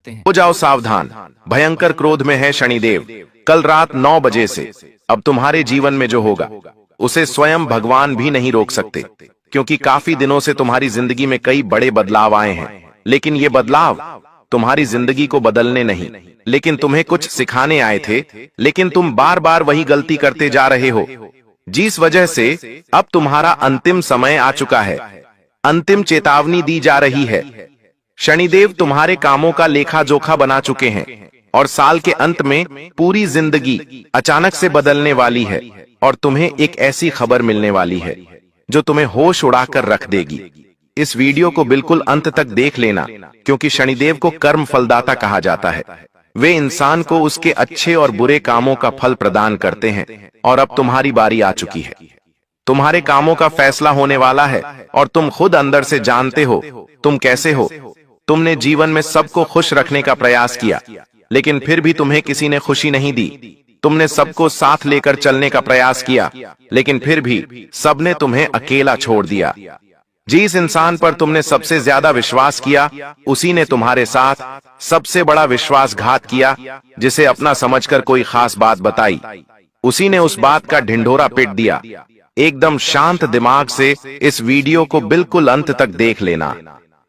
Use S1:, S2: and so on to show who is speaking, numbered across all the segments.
S1: हैं।
S2: हो जाओ सावधान, भयंकर क्रोध में है शनिदेव। कल रात 9 बजे से अब तुम्हारे जीवन में जो होगा उसे स्वयं भगवान भी नहीं रोक सकते, क्योंकि काफी दिनों से तुम्हारी जिंदगी में कई बड़े बदलाव आए हैं। लेकिन ये बदलाव तुम्हारी जिंदगी को बदलने नहीं, लेकिन तुम्हें कुछ सिखाने आए थे। लेकिन तुम बार बार वही गलती करते जा रहे हो, जिस वजह से अब तुम्हारा अंतिम समय आ चुका है। अंतिम चेतावनी दी जा रही है। शनिदेव तुम्हारे कामों का लेखा जोखा बना चुके हैं और साल के अंत में पूरी जिंदगी अचानक से बदलने वाली है और तुम्हें एक ऐसी खबर मिलने वाली है जो तुम्हें होश उड़ाकर रख देगी। इस वीडियो को बिल्कुल अंत तक देख लेना, क्योंकि शनिदेव को कर्म फलदाता कहा जाता है। वे इंसान को उसके अच्छे और बुरे कामों का फल प्रदान करते हैं और अब तुम्हारी बारी आ चुकी है। तुम्हारे कामों का फैसला होने वाला है और तुम खुद अंदर से जानते हो तुम कैसे हो। तुमने जीवन में सबको खुश रखने का प्रयास किया, लेकिन फिर भी तुम्हें किसी ने खुशी नहीं दी। तुमने सबको साथ लेकर चलने का प्रयास किया, लेकिन फिर भी सबने तुम्हें अकेला छोड़ दिया। जिस इंसान पर तुमने सबसे ज्यादा विश्वास किया, उसी ने तुम्हारे साथ सबसे बड़ा विश्वासघात किया। जिसे अपना समझकर कोई खास बात बताई, उसी ने उस बात का ढिंढोरा पीट दिया। एकदम शांत दिमाग से इस वीडियो को बिल्कुल अंत तक देख लेना,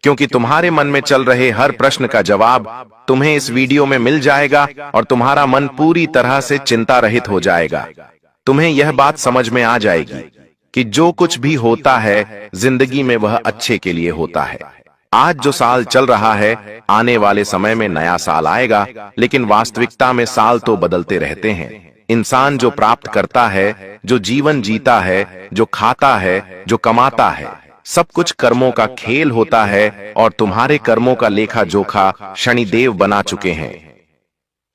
S2: क्योंकि तुम्हारे मन में चल रहे हर प्रश्न का जवाब तुम्हें इस वीडियो में मिल जाएगा और तुम्हारा मन पूरी तरह से चिंता रहित हो जाएगा। तुम्हें यह बात समझ में आ जाएगी कि जो कुछ भी होता है जिंदगी में वह अच्छे के लिए होता है। आज जो साल चल रहा है, आने वाले समय में नया साल आएगा, लेकिन वास्तविकता में साल तो बदलते रहते हैं। इंसान जो प्राप्त करता है, जो जीवन जीता है, जो खाता है, जो कमाता है, सब कुछ कर्मों का खेल होता है और तुम्हारे कर्मों का लेखा जोखा शनिदेव बना चुके हैं।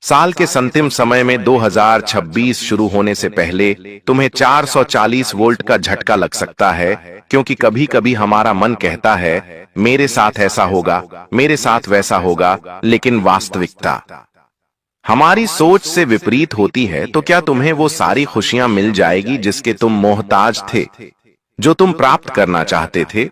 S2: साल के अंतिम समय में 2026 शुरू होने से पहले तुम्हें 440 वोल्ट का झटका लग सकता है, क्योंकि कभी कभी हमारा मन कहता है मेरे साथ ऐसा होगा, मेरे साथ वैसा होगा, लेकिन वास्तविकता हमारी सोच से विपरीत होती है। तो क्या तुम्हें वो सारी खुशियां मिल जाएगी जिसके तुम मोहताज थे, जो तुम प्राप्त करना चाहते थे?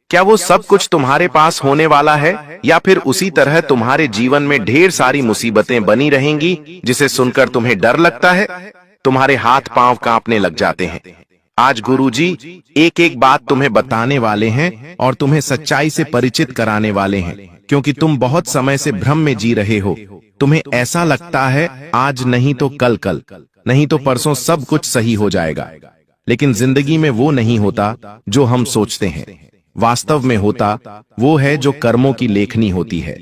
S2: क्या वो सब कुछ तुम्हारे पास होने वाला है, या फिर उसी तरह तुम्हारे जीवन में ढेर सारी मुसीबतें बनी रहेंगी जिसे सुनकर तुम्हें डर लगता है, तुम्हारे हाथ पांव कांपने लग जाते हैं? आज गुरुजी एक एक बात तुम्हें बताने वाले हैं और तुम्हें सच्चाई से परिचित कराने वाले हैं, क्योंकि तुम बहुत समय से भ्रम में जी रहे हो। तुम्हें ऐसा लगता है आज नहीं तो कल, कल नहीं तो परसों सब कुछ सही हो जाएगा, लेकिन जिंदगी में वो नहीं होता जो हम सोचते हैं। वास्तव में होता वो है जो कर्मों की लेखनी होती है।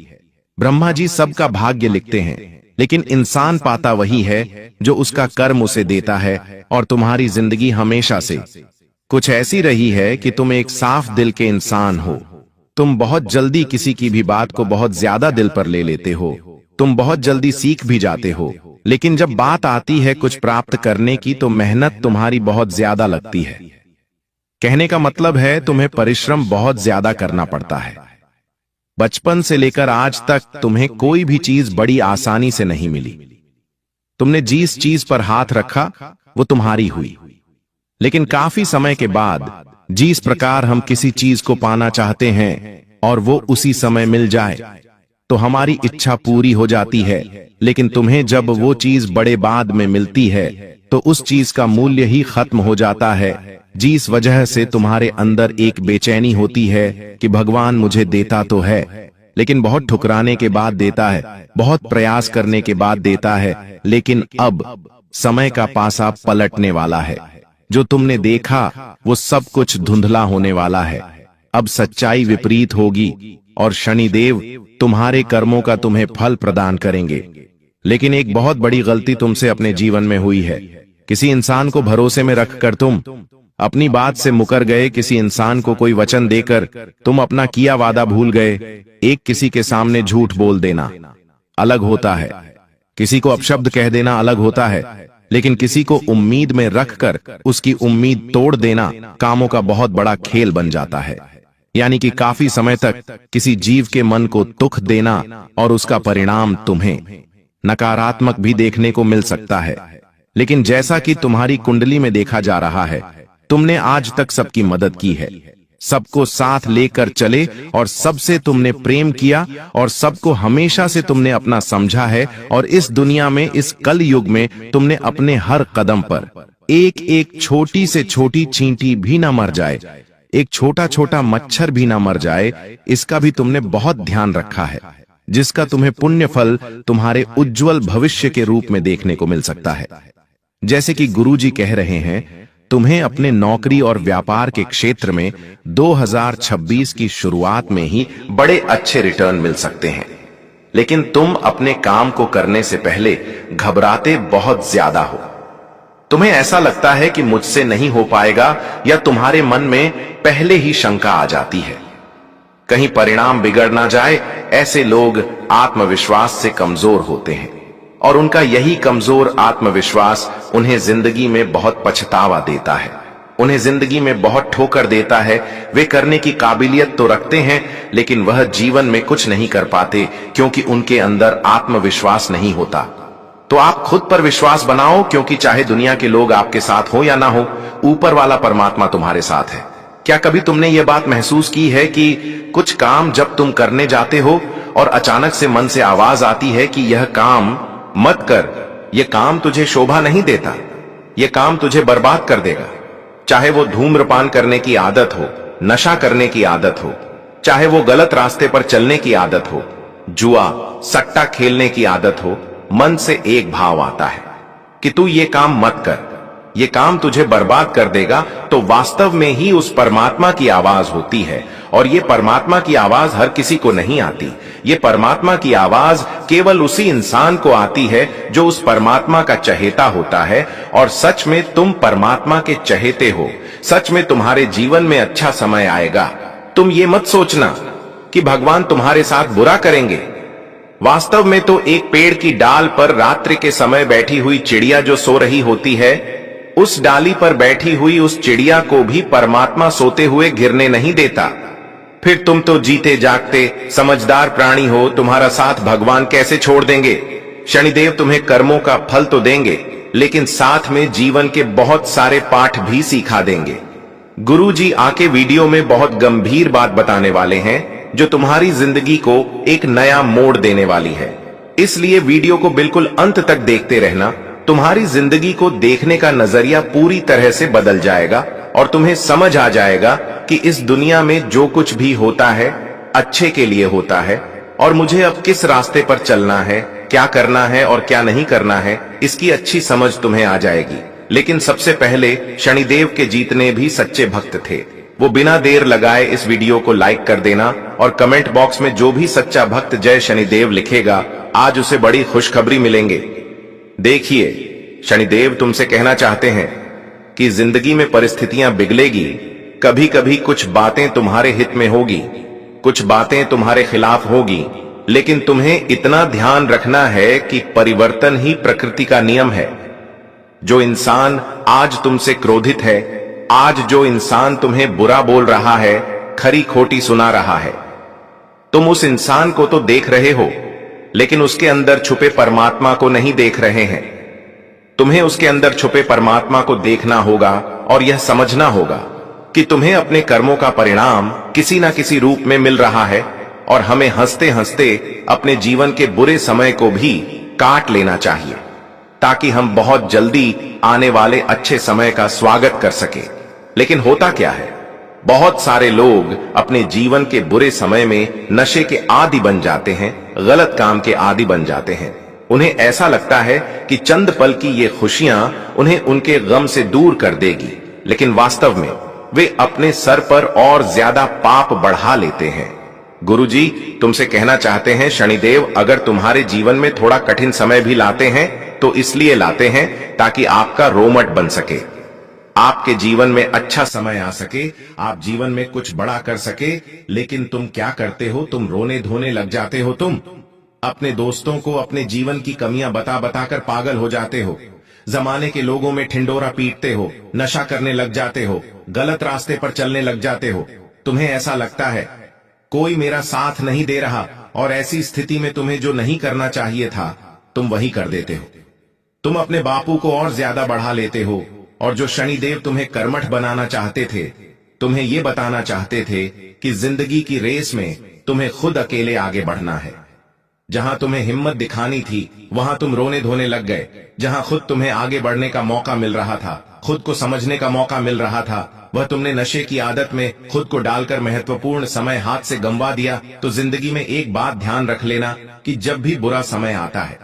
S2: ब्रह्मा जी सबका भाग्य लिखते हैं, लेकिन इंसान पाता वही है जो उसका कर्म उसे देता है। और तुम्हारी जिंदगी हमेशा से कुछ ऐसी रही है कि तुम एक साफ दिल के इंसान हो। तुम बहुत जल्दी किसी की भी बात को बहुत ज्यादा दिल पर ले लेते हो। तुम बहुत जल्दी सीख भी जाते हो, लेकिन जब बात आती है कुछ प्राप्त करने की तो मेहनत तुम्हारी बहुत ज्यादा लगती है। कहने का मतलब है तुम्हें परिश्रम बहुत ज्यादा करना पड़ता है। बचपन से लेकर आज तक तुम्हें कोई भी चीज बड़ी आसानी से नहीं मिली। तुमने जिस चीज पर हाथ रखा वो तुम्हारी हुई, लेकिन काफी समय के बाद जिस प्रकार हम किसी चीज को पाना चाहते हैं और वो उसी समय मिल जाए तो हमारी इच्छा पूरी हो जाती है। लेकिन तुम्हें जब वो चीज बड़े बाद में मिलती है तो उस चीज का मूल्य ही खत्म हो जाता है, जिस वजह से तुम्हारे अंदर एक बेचैनी होती है कि भगवान मुझे देता तो है, लेकिन बहुत ठुकराने के बाद देता है, बहुत प्रयास करने के बाद देता है। लेकिन अब समय का पासा पलटने वाला है। जो तुमने देखा वो सब कुछ धुंधला होने वाला है। अब सच्चाई विपरीत होगी और शनिदेव तुम्हारे कर्मों का तुम्हें फल प्रदान करेंगे। लेकिन एक बहुत बड़ी गलती तुमसे अपने जीवन में हुई है। किसी इंसान को भरोसे में रखकर तुम अपनी बात से मुकर गए। किसी इंसान को कोई वचन देकर तुम अपना किया वादा भूल गए। एक किसी के सामने झूठ बोल देना अलग होता है, किसी को अपशब्द कह देना अलग होता है, लेकिन किसी को उम्मीद में रखकर उसकी उम्मीद तोड़ देना कामों का बहुत बड़ा खेल बन जाता है। यानी कि काफी समय तक किसी जीव के मन को दुख देना और उसका परिणाम तुम्हें नकारात्मक भी देखने को मिल सकता है। लेकिन जैसा कि तुम्हारी कुंडली में देखा जा रहा है, तुमने आज तक सबकी मदद की है, सबको साथ लेकर चले और सबसे तुमने प्रेम किया और सबको हमेशा से तुमने अपना समझा है। और इस दुनिया में, इस कल युग में तुमने अपने हर कदम पर एक एक छोटी से छोटी चींटी भी ना मर जाए, एक छोटा छोटा मच्छर भी ना मर जाए, इसका भी तुमने बहुत ध्यान रखा है, जिसका तुम्हें पुण्य फल तुम्हारे उज्जवल भविष्य के रूप में देखने को मिल सकता है। जैसे कि गुरुजी कह रहे हैं, तुम्हें अपने नौकरी और व्यापार के क्षेत्र में 2026 की शुरुआत में ही बड़े अच्छे रिटर्न मिल सकते हैं, लेकिन तुम अपने काम को करने से पहले घबराते बहुत ज्यादा हो। तुम्हें ऐसा लगता है कि मुझसे नहीं हो पाएगा, या तुम्हारे मन में पहले ही शंका आ जाती है कहीं परिणाम बिगड़ ना जाए। ऐसे लोग आत्मविश्वास से कमजोर होते हैं और उनका यही कमजोर आत्मविश्वास उन्हें जिंदगी में बहुत पछतावा देता है, उन्हें जिंदगी में बहुत ठोकर देता है। वे करने की काबिलियत तो रखते हैं, लेकिन वह जीवन में कुछ नहीं कर पाते क्योंकि उनके अंदर आत्मविश्वास नहीं होता। तो आप खुद पर विश्वास बनाओ, क्योंकि चाहे दुनिया के लोग आपके साथ हो या ना हो, ऊपर वाला परमात्मा तुम्हारे साथ है। क्या कभी तुमने ये बात महसूस की है कि कुछ काम जब तुम करने जाते हो और अचानक से मन से आवाज आती है कि यह काम मत कर, यह काम तुझे शोभा नहीं देता, यह काम तुझे बर्बाद कर देगा। चाहे वो धूम्रपान करने की आदत हो, नशा करने की आदत हो, चाहे वो गलत रास्ते पर चलने की आदत हो, जुआ सट्टा खेलने की आदत हो, मन से एक भाव आता है कि तू ये काम मत कर, ये काम तुझे बर्बाद कर देगा। तो वास्तव में ही उस परमात्मा की आवाज होती है, और ये परमात्मा की आवाज हर किसी को नहीं आती। ये परमात्मा की आवाज केवल उसी इंसान को आती है जो उस परमात्मा का चहेता होता है। और सच में तुम परमात्मा के चहेते हो, सच में तुम्हारे जीवन में अच्छा समय आएगा। तुम ये मत सोचना कि भगवान तुम्हारे साथ बुरा करेंगे। वास्तव में तो एक पेड़ की डाल पर रात्रि के समय बैठी हुई चिड़िया जो सो रही होती है, उस डाली पर बैठी हुई उस चिड़िया को भी परमात्मा सोते हुए गिरने नहीं देता। फिर तुम तो जीते जागते समझदार प्राणी हो, तुम्हारा साथ भगवान कैसे छोड़ देंगे। शनिदेव तुम्हें कर्मों का फल तो देंगे, लेकिन साथ में जीवन के बहुत सारे पाठ भी सिखा देंगे। गुरुजी आके वीडियो में बहुत गंभीर बात बताने वाले हैं, जो तुम्हारी जिंदगी को एक नया मोड़ देने वाली है। इसलिए वीडियो को बिल्कुल अंत तक देखते रहना। तुम्हारी जिंदगी को देखने का नजरिया पूरी तरह से बदल जाएगा और तुम्हें समझ आ जाएगा कि इस दुनिया में जो कुछ भी होता है अच्छे के लिए होता है, और मुझे अब किस रास्ते पर चलना है, क्या करना है और क्या नहीं करना है, इसकी अच्छी समझ तुम्हें आ जाएगी। लेकिन सबसे पहले शनिदेव के जितने भी सच्चे भक्त थे, वो बिना देर लगाए इस वीडियो को लाइक कर देना, और कमेंट बॉक्स में जो भी सच्चा भक्त जय शनिदेव लिखेगा, आज उसे बड़ी खुशखबरी मिलेंगे। देखिए, शनिदेव तुमसे कहना चाहते हैं कि जिंदगी में परिस्थितियां बिगड़ेगी, कभी कभी कुछ बातें तुम्हारे हित में होगी, कुछ बातें तुम्हारे खिलाफ होगी, लेकिन तुम्हें इतना ध्यान रखना है कि परिवर्तन ही प्रकृति का नियम है। जो इंसान आज तुमसे क्रोधित है, आज जो इंसान तुम्हें बुरा बोल रहा है, खरी खोटी सुना रहा है, तुम उस इंसान को तो देख रहे हो, लेकिन उसके अंदर छुपे परमात्मा को नहीं देख रहे हैं। तुम्हें उसके अंदर छुपे परमात्मा को देखना होगा और यह समझना होगा कि तुम्हें अपने कर्मों का परिणाम किसी न किसी रूप में मिल रहा है, और हमें हंसते हंसते अपने जीवन के बुरे समय को भी काट लेना चाहिए, ताकि हम बहुत जल्दी आने वाले अच्छे समय का स्वागत कर सके। लेकिन होता क्या है, बहुत सारे लोग अपने जीवन के बुरे समय में नशे के आदी बन जाते हैं, गलत काम के आदी बन जाते हैं। उन्हें ऐसा लगता है कि चंद पल की ये खुशियां उन्हें उनके गम से दूर कर देगी, लेकिन वास्तव में वे अपने सर पर और ज्यादा पाप बढ़ा लेते हैं। गुरुजी तुमसे कहना चाहते हैं, शनिदेव अगर तुम्हारे जीवन में थोड़ा कठिन समय भी लाते हैं तो इसलिए लाते हैं ताकि आपका रोमट बन सके, आपके जीवन में अच्छा समय आ सके, आप जीवन में कुछ बड़ा कर सके। लेकिन तुम क्या करते हो, तुम रोने धोने लग जाते हो, तुम अपने दोस्तों को अपने जीवन की कमियां बता बताकर पागल हो जाते हो, जमाने के लोगों में ठिंडोरा पीटते हो, नशा करने लग जाते हो, गलत रास्ते पर चलने लग जाते हो। तुम्हें ऐसा लगता है कोई मेरा साथ नहीं दे रहा, और ऐसी स्थिति में तुम्हें जो नहीं करना चाहिए था तुम वही कर देते हो। तुम अपने बापू को और ज्यादा बढ़ा लेते हो, और जो शनिदेव तुम्हें कर्मठ बनाना चाहते थे तुम्हें ये बताना चाहते थे कि जिंदगी की रेस में तुम्हें खुद अकेले आगे बढ़ना है। जहां तुम्हें हिम्मत दिखानी थी वहां तुम रोने धोने लग गए। जहां खुद तुम्हें आगे बढ़ने का मौका मिल रहा था, खुद को समझने का मौका मिल रहा था, वह तुमने नशे की आदत में खुद को डालकर महत्वपूर्ण समय हाथ से गंवा दिया। तो जिंदगी में एक बात ध्यान रख लेना कि जब भी बुरा समय आता है,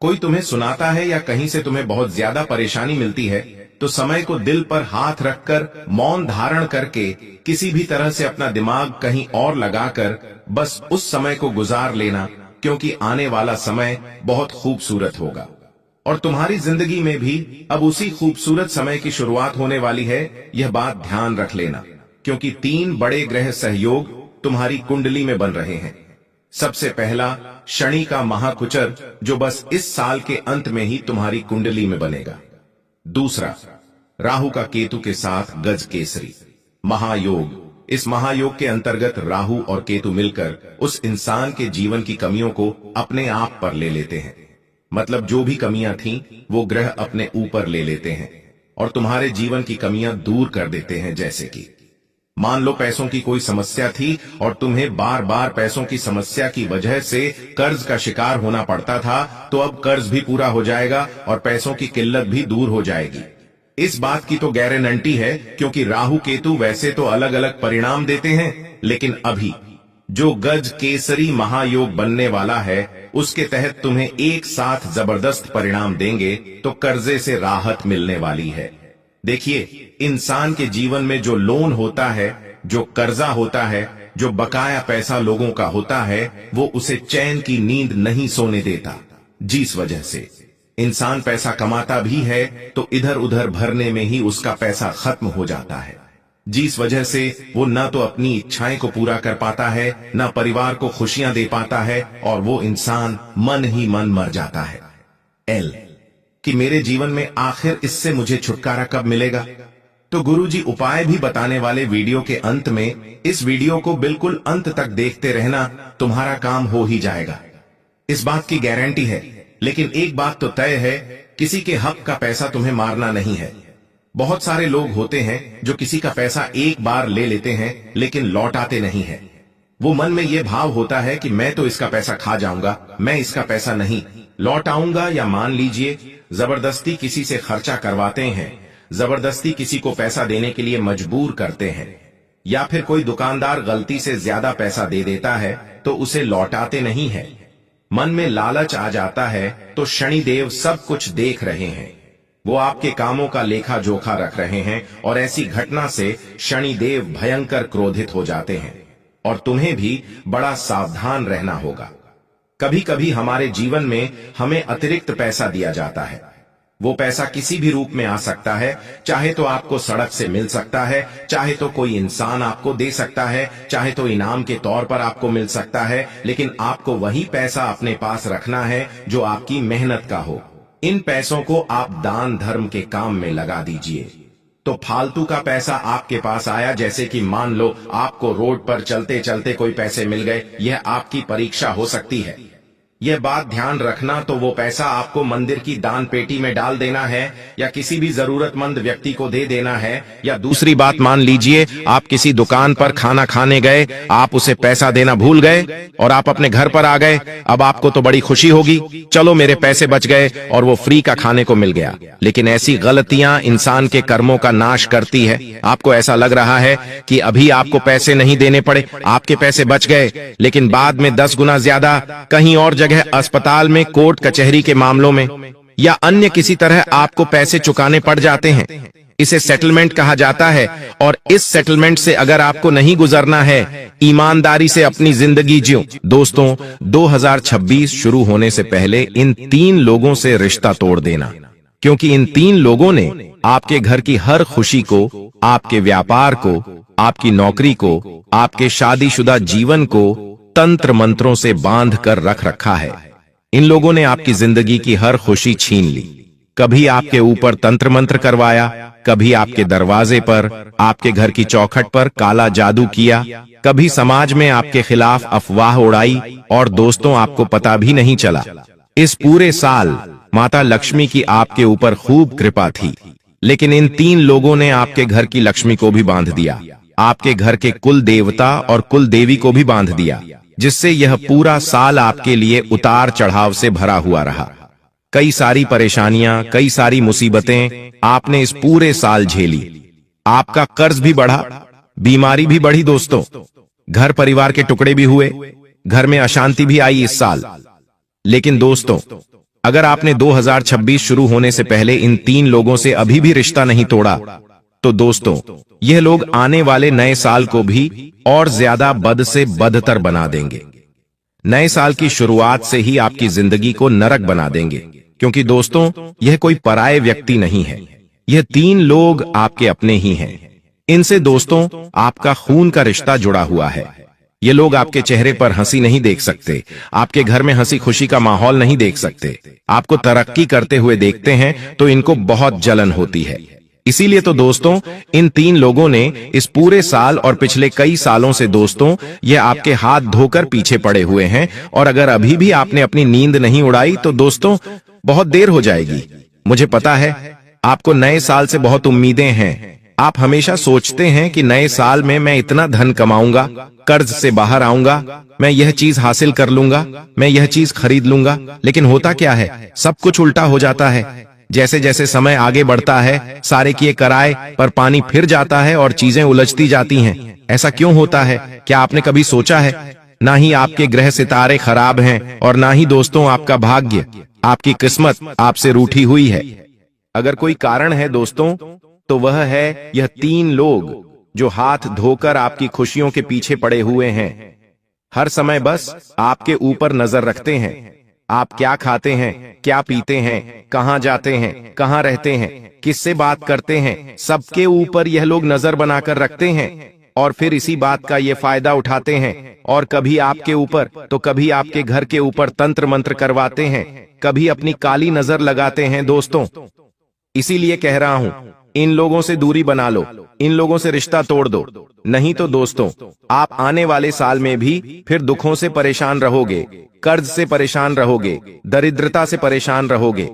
S2: कोई तुम्हें सुनाता है या कहीं से तुम्हें बहुत ज्यादा परेशानी मिलती है, तो समय को दिल पर हाथ रखकर मौन धारण करके किसी भी तरह से अपना दिमाग कहीं और लगाकर बस उस समय को गुजार लेना, क्योंकि आने वाला समय बहुत खूबसूरत होगा। और तुम्हारी जिंदगी में भी अब उसी खूबसूरत समय की शुरुआत होने वाली है, यह बात ध्यान रख लेना, क्योंकि 3 बड़े ग्रह सहयोग तुम्हारी कुंडली में बन रहे हैं। सबसे पहला शनि का महाकुचर, जो बस इस साल के अंत में ही तुम्हारी कुंडली में बनेगा। दूसरा राहु का केतु के साथ गज केसरी महायोग। इस महायोग के अंतर्गत राहु और केतु मिलकर उस इंसान के जीवन की कमियों को अपने आप पर ले लेते हैं। मतलब जो भी कमियां थीं वो ग्रह अपने ऊपर ले लेते हैं और तुम्हारे जीवन की कमियां दूर कर देते हैं। जैसे कि मान लो पैसों की कोई समस्या थी और तुम्हें बार बार पैसों की समस्या की वजह से कर्ज का शिकार होना पड़ता था, तो अब कर्ज भी पूरा हो जाएगा और पैसों की किल्लत भी दूर हो जाएगी। इस बात की तो गारंटी है, क्योंकि राहु केतु वैसे तो अलग अलग परिणाम देते हैं, लेकिन अभी जो गज केसरी महायोग बनने वाला है उसके तहत तुम्हें एक साथ जबरदस्त परिणाम देंगे। तो कर्जे से राहत मिलने वाली है। देखिए, इंसान के जीवन में जो लोन होता है, जो कर्जा होता है, जो बकाया पैसा लोगों का होता है, वो उसे चैन की नींद नहीं सोने देता। जिस वजह से इंसान पैसा कमाता भी है तो इधर उधर भरने में ही उसका पैसा खत्म हो जाता है, जिस वजह से वो ना तो अपनी इच्छाएं को पूरा कर पाता है, ना परिवार को खुशियां दे पाता है, और वो इंसान मन ही मन मर जाता है। कि मेरे जीवन में आखिर इससे मुझे छुटकारा कब मिलेगा? तो गुरुजी उपाय भी बताने वाले वीडियो के अंत में इस वीडियो को बिल्कुल अंत तक देखते रहना, तुम्हारा काम हो ही जाएगा, इस बात की गारंटी है। लेकिन एक बात तो तय है, किसी के हक का पैसा तुम्हें मारना नहीं है। बहुत सारे लोग होते हैं जो किसी का पैसा एक बार ले लेते हैं लेकिन लौटाते नहीं है। वो मन में ये भाव होता है कि मैं तो इसका पैसा खा जाऊंगा, मैं इसका पैसा नहीं लौटाऊंगा। या मान लीजिए जबरदस्ती किसी से खर्चा करवाते हैं, जबरदस्ती किसी को पैसा देने के लिए मजबूर करते हैं, या फिर कोई दुकानदार गलती से ज्यादा पैसा दे देता है तो उसे लौटाते नहीं है। मन में लालच आ जाता है तो शनिदेव सब कुछ देख रहे हैं, वो आपके कामों का लेखा जोखा रख रहे हैं, और ऐसी घटना से शनिदेव भयंकर क्रोधित हो जाते हैं और तुम्हें भी बड़ा सावधान रहना होगा। कभी कभी हमारे जीवन में हमें अतिरिक्त पैसा दिया जाता है। वो पैसा किसी भी रूप में आ सकता है, चाहे तो आपको सड़क से मिल सकता है, चाहे तो कोई इंसान आपको दे सकता है, चाहे तो इनाम के तौर पर आपको मिल सकता है, लेकिन आपको वही पैसा अपने पास रखना है जो आपकी मेहनत का हो। इन पैसों को आप दान धर्म के काम में लगा दीजिए। तो फालतू का पैसा आपके पास आया, जैसे कि मान लो आपको रोड पर चलते चलते कोई पैसे मिल गए, यह आपकी परीक्षा हो सकती है। यह बात ध्यान रखना, तो वो पैसा आपको मंदिर की दान पेटी में डाल देना है या किसी भी जरूरतमंद व्यक्ति को दे देना है। या दूसरी बात, मान लीजिए आप किसी दुकान पर खाना खाने गए, आप उसे पैसा देना भूल गए और आप अपने घर पर आ गए। अब आपको तो बड़ी खुशी होगी, चलो मेरे पैसे बच गए और वो फ्री का खाने को मिल गया। लेकिन ऐसी गलतियां इंसान के कर्मों का नाश करती है। आपको ऐसा लग रहा है कि अभी आपको पैसे नहीं देने पड़े, आपके पैसे बच गए, लेकिन बाद में 10 गुना ज्यादा कहीं और जगह, अस्पताल में, कोर्ट कचहरी के मामलों में या अन्य किसी तरह आपको पैसे चुकाने पड़ जाते हैं। इसे सेटलमेंट कहा जाता है, और इस सेटलमेंट से अगर आपको नहीं गुजरना है, ईमानदारी से अपनी जिंदगी जियो। दोस्तों, 2026 शुरू होने से पहले इन 3 लोगों से रिश्ता तोड़ देना, क्योंकि इन 3 लोगों ने आपके घर की हर खुशी को, आपके व्यापार को, आपकी नौकरी को, आपके शादीशुदा जीवन को तंत्र मंत्रों से बांध कर रख रखा है। इन लोगों ने आपकी जिंदगी की हर खुशी छीन ली। कभी आपके ऊपर तंत्र मंत्र करवाया, कभी आपके दरवाजे पर, आपके घर की चौखट पर काला जादू किया, कभी समाज में आपके खिलाफ अफवाह उड़ाई, और दोस्तों आपको पता भी नहीं चला। इस पूरे साल माता लक्ष्मी की आपके ऊपर खूब कृपा थी, लेकिन इन 3 लोगों ने आपके घर की लक्ष्मी को भी बांध दिया। आपके घर के कुल देवता और कुल देवी को भी बांध दिया, जिससे यह पूरा साल आपके लिए उतार चढ़ाव से भरा हुआ रहा। कई सारी परेशानियां, कई सारी मुसीबतें आपने इस पूरे साल झेली। आपका कर्ज भी बढ़ा, बीमारी भी बढ़ी दोस्तों, घर परिवार के टुकड़े भी हुए, घर में अशांति भी आई इस साल। लेकिन दोस्तों, अगर आपने 2026 शुरू होने से पहले इन 3 लोगों से अभी भी रिश्ता नहीं तोड़ा, तो दोस्तों यह लोग आने वाले नए साल को भी और ज्यादा बद से बदतर बना देंगे। नए साल की शुरुआत से ही आपकी जिंदगी को नरक बना देंगे, क्योंकि दोस्तों यह कोई पराये व्यक्ति नहीं है, यह 3 लोग आपके अपने ही हैं। इनसे दोस्तों आपका खून का रिश्ता जुड़ा हुआ है। ये लोग आपके चेहरे पर हंसी नहीं देख सकते, आपके घर में हंसी खुशी का माहौल नहीं देख सकते। आपको तरक्की करते हुए देखते हैं तो इनको बहुत जलन होती है। इसीलिए तो दोस्तों इन 3 लोगों ने इस पूरे साल और पिछले कई सालों से दोस्तों ये आपके हाथ धोकर पीछे पड़े हुए हैं। और अगर अभी भी आपने अपनी नींद नहीं उड़ाई तो दोस्तों बहुत देर हो जाएगी। मुझे पता है आपको नए साल से बहुत उम्मीदें हैं। आप हमेशा सोचते हैं कि नए साल में मैं इतना धन कमाऊंगा, कर्ज से बाहर आऊंगा, मैं यह चीज हासिल कर लूंगा, मैं यह चीज खरीद लूंगा। लेकिन होता क्या है, सब कुछ उल्टा हो जाता है। जैसे जैसे समय आगे बढ़ता है, सारे किए कराए पर पानी फिर जाता है और चीजें उलझती जाती हैं। ऐसा क्यों होता है, क्या आपने कभी सोचा है? ना ही आपके ग्रह सितारे खराब हैं और ना ही दोस्तों आपका भाग्य, आपकी किस्मत आपसे रूठी हुई है। अगर कोई कारण है दोस्तों तो वह है यह 3 लोग जो हाथ धोकर आपकी खुशियों के पीछे पड़े हुए हैं। हर समय बस आपके ऊपर नजर रखते हैं। आप क्या खाते हैं, क्या पीते हैं, कहां जाते हैं, कहां रहते हैं, किससे बात करते हैं, सबके ऊपर यह लोग नजर बनाकर रखते हैं और फिर इसी बात का ये फायदा उठाते हैं। और कभी आपके ऊपर तो कभी आपके घर के ऊपर तंत्र मंत्र करवाते हैं, कभी अपनी काली नजर लगाते हैं दोस्तों। इसीलिए कह रहा हूं, इन लोगों से दूरी बना लो, इन लोगों से रिश्ता तोड़ दो। नहीं तो दोस्तों आप आने वाले साल में भी फिर दुखों से परेशान रहोगे, कर्ज से परेशान रहोगे, दरिद्रता से परेशान रहोगे।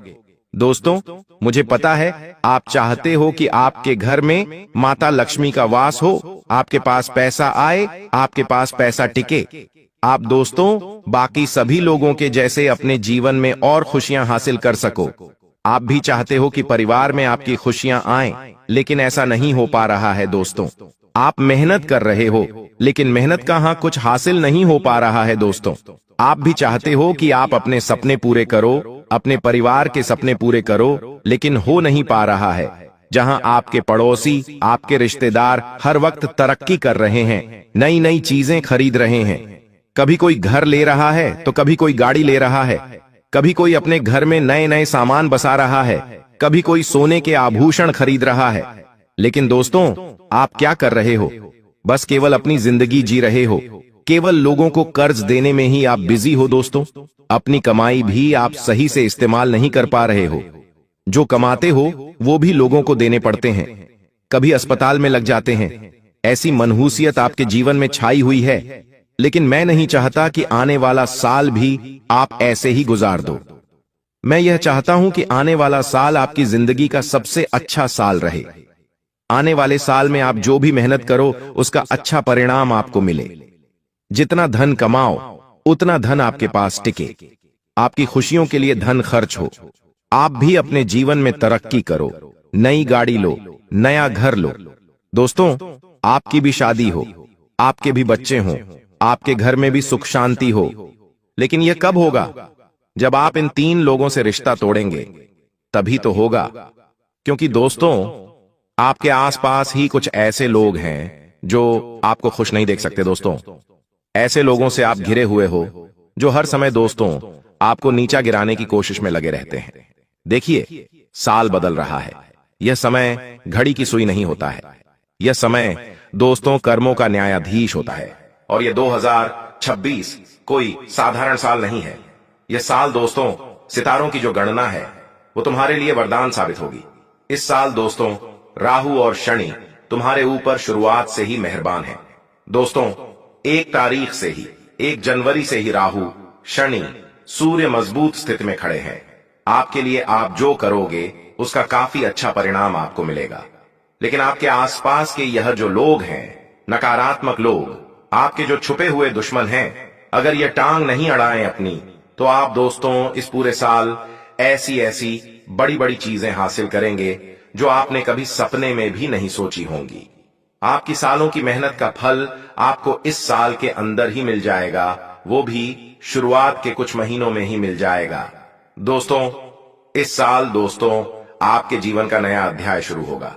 S2: दोस्तों मुझे पता है आप चाहते हो कि आपके घर में माता लक्ष्मी का वास हो, आपके पास पैसा आए, आपके पास पैसा टिके। आप दोस्तों बाकी सभी लोगों के जैसे अपने जीवन में और खुशियां हासिल कर सको। आप भी चाहते हो कि परिवार में आपकी खुशियां आएं, लेकिन ऐसा नहीं हो पा रहा है दोस्तों। आप मेहनत कर रहे हो, लेकिन मेहनत का हाँ कुछ हासिल नहीं हो पा रहा है दोस्तों। आप भी चाहते हो कि आप अपने सपने पूरे करो, अपने परिवार के सपने पूरे करो, लेकिन हो नहीं पा रहा है। जहां आपके पड़ोसी, आपके रिश्तेदार हर वक्त तरक्की कर रहे हैं, नई नई चीजें खरीद रहे हैं। कभी कोई घर ले रहा है तो कभी कोई गाड़ी ले रहा है, कभी कोई अपने घर में नए नए सामान बसा रहा है, कभी कोई सोने के आभूषण खरीद रहा है। लेकिन दोस्तों आप क्या कर रहे हो? बस केवल अपनी जिंदगी जी रहे हो, केवल लोगों को कर्ज देने में ही आप बिजी हो दोस्तों। अपनी कमाई भी आप सही से इस्तेमाल नहीं कर पा रहे हो। जो कमाते हो वो भी लोगों को देने पड़ते हैं, कभी अस्पताल में लग जाते हैं। ऐसी मनहूसियत आपके जीवन में छाई हुई है। लेकिन मैं नहीं चाहता कि आने वाला साल भी आप ऐसे ही गुजार दो। मैं यह चाहता हूं कि आने वाला साल आपकी जिंदगी का सबसे अच्छा साल रहे। आने वाले साल में आप जो भी मेहनत करो उसका अच्छा परिणाम आपको मिले। जितना धन कमाओ उतना धन आपके पास टिके, आपकी खुशियों के लिए धन खर्च हो। आप भी अपने जीवन में तरक्की करो, नई गाड़ी लो, नया घर लो। दोस्तों आपकी भी शादी हो, आपके भी बच्चे हों, आपके घर में भी सुख शांति हो। लेकिन यह कब होगा? जब आप इन 3 लोगों से रिश्ता तोड़ेंगे, तभी तो होगा। क्योंकि दोस्तों आपके आसपास ही कुछ ऐसे लोग हैं जो आपको खुश नहीं देख सकते। दोस्तों ऐसे लोगों से आप घिरे हुए हो जो हर समय दोस्तों आपको नीचा गिराने की कोशिश में लगे रहते हैं। देखिए साल बदल रहा है, यह समय घड़ी की सुई नहीं होता है। यह समय दोस्तों कर्मों का न्यायाधीश होता है। और यह 2026 कोई साधारण साल नहीं है। यह साल दोस्तों सितारों की जो गणना है वो तुम्हारे लिए वरदान साबित होगी। इस साल दोस्तों राहु और शनि तुम्हारे ऊपर शुरुआत से ही मेहरबान हैं। दोस्तों 1 तारीख से ही, 1 जनवरी से ही राहु शनि सूर्य मजबूत स्थिति में खड़े हैं। आपके लिए आप जो करोगे उसका काफी अच्छा परिणाम आपको मिलेगा। लेकिन आपके आसपास के यह जो लोग हैं नकारात्मक लोग, आपके जो छुपे हुए दुश्मन हैं, अगर ये टांग नहीं अड़ाएं अपनी, तो आप दोस्तों इस पूरे साल ऐसी ऐसी बड़ी बड़ी चीजें हासिल करेंगे जो आपने कभी सपने में भी नहीं सोची होंगी। आपकी सालों की मेहनत का फल आपको इस साल के अंदर ही मिल जाएगा, वो भी शुरुआत के कुछ महीनों में ही मिल जाएगा। दोस्तों, इस साल दोस्तों आपके जीवन का नया अध्याय शुरू होगा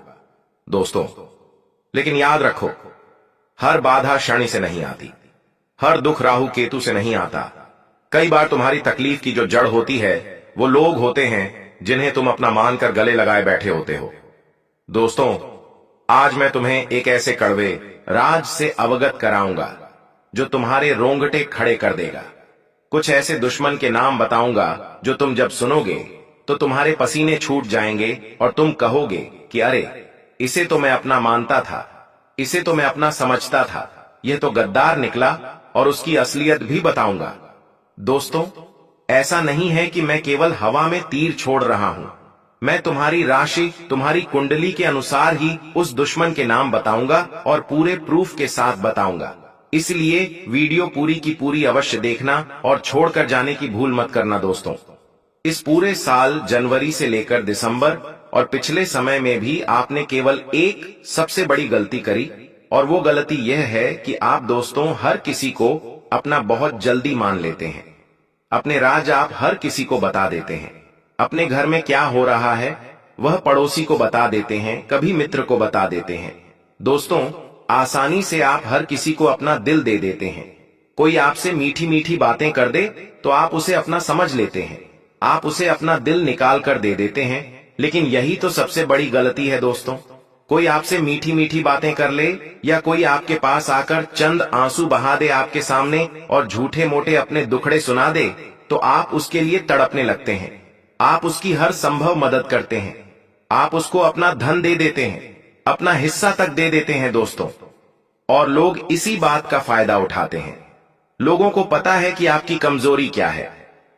S2: दोस्तों। लेकिन याद रखो, हर बाधा शनि से नहीं आती, हर दुख राहु केतु से नहीं आता। कई बार तुम्हारी तकलीफ की जो जड़ होती है वो लोग होते हैं जिन्हें तुम अपना मानकर गले लगाए बैठे होते हो। दोस्तों, आज मैं तुम्हें एक ऐसे कड़वे राज से अवगत कराऊंगा जो तुम्हारे रोंगटे खड़े कर देगा। कुछ ऐसे दुश्मन के नाम बताऊंगा जो तुम जब सुनोगे तो तुम्हारे पसीने छूट जाएंगे और तुम कहोगे कि अरे, इसे तो मैं अपना मानता था, इसे तो मैं अपना समझता था, यह तो गद्दार निकला। और उसकी असलियत भी बताऊंगा। दोस्तों, ऐसा नहीं है कि मैं केवल हवा में तीर छोड़ रहा हूं, मैं तुम्हारी राशि, तुम्हारी कुंडली के अनुसार ही उस दुश्मन के नाम बताऊंगा और पूरे प्रूफ के साथ बताऊंगा। इसलिए वीडियो पूरी की पूरी अवश्य देखना और छोड़कर जाने की भूल मत करना दोस्तों। इस पूरे साल जनवरी से लेकर दिसंबर और पिछले समय में भी आपने केवल एक सबसे बड़ी गलती करी, और वो गलती यह है कि आप दोस्तों हर किसी को अपना बहुत जल्दी मान लेते हैं। अपने राज आप हर किसी को बता देते हैं। अपने घर में क्या हो रहा है वह पड़ोसी को बता देते हैं, कभी मित्र को बता देते हैं। दोस्तों, आसानी से आप हर किसी को अपना दिल दे देते हैं। कोई आपसे मीठी मीठी बातें कर दे तो आप उसे अपना समझ लेते हैं, आप उसे अपना दिल निकाल कर दे देते हैं। लेकिन यही तो सबसे बड़ी गलती है दोस्तों। कोई आपसे मीठी मीठी बातें कर ले या कोई आपके पास आकर चंद आंसू बहा दे आपके सामने और झूठे मोटे अपने दुखड़े सुना दे, तो आप उसके लिए तड़पने लगते हैं। आप उसकी हर संभव मदद करते हैं, आप उसको अपना धन दे देते हैं, अपना हिस्सा तक दे देते हैं दोस्तों। और लोग इसी बात का फायदा उठाते हैं। लोगों को पता है कि आपकी कमजोरी क्या है,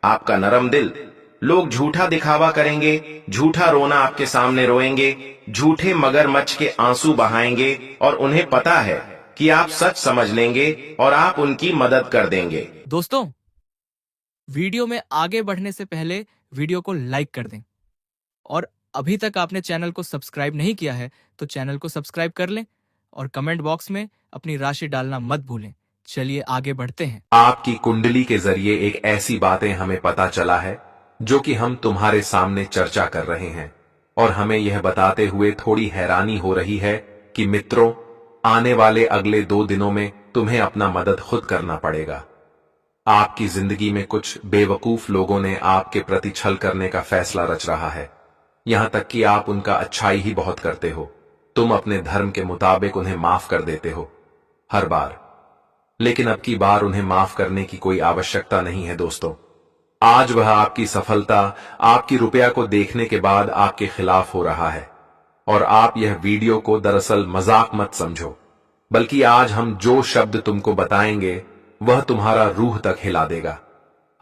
S2: आपका नरम दिल। लोग झूठा दिखावा करेंगे, झूठा रोना आपके सामने रोएंगे, झूठे मगरमच्छ के आंसू बहाएंगे, और उन्हें पता है कि आप सच समझ लेंगे और आप उनकी मदद कर देंगे।
S1: दोस्तों, वीडियो में आगे बढ़ने से पहले वीडियो को लाइक कर दें, और अभी तक आपने चैनल को सब्सक्राइब नहीं किया है तो चैनल को सब्सक्राइब कर लें और कमेंट बॉक्स में अपनी राशि डालना मत भूलें। चलिए आगे बढ़ते हैं।
S3: आपकी कुंडली के जरिए एक ऐसी बातें हमें पता चला है जो कि हम तुम्हारे सामने चर्चा कर रहे हैं, और हमें यह बताते हुए थोड़ी हैरानी हो रही है कि मित्रों, आने वाले अगले 2 दिनों में तुम्हें अपना मदद खुद करना पड़ेगा। आपकी जिंदगी में कुछ बेवकूफ लोगों ने आपके प्रति छल करने का फैसला रच रहा है। यहां तक कि आप उनका अच्छाई ही बहुत करते हो। तुम अपने धर्म के मुताबिक उन्हें माफ कर देते हो हर बार, लेकिन अब की बार उन्हें माफ करने की कोई आवश्यकता नहीं है दोस्तों। आज वह आपकी सफलता, आपकी रुपया को देखने के बाद आपके खिलाफ हो रहा है। और आप यह वीडियो को दरअसल मजाक मत समझो, बल्कि आज हम जो शब्द तुमको बताएंगे वह तुम्हारा रूह तक हिला देगा।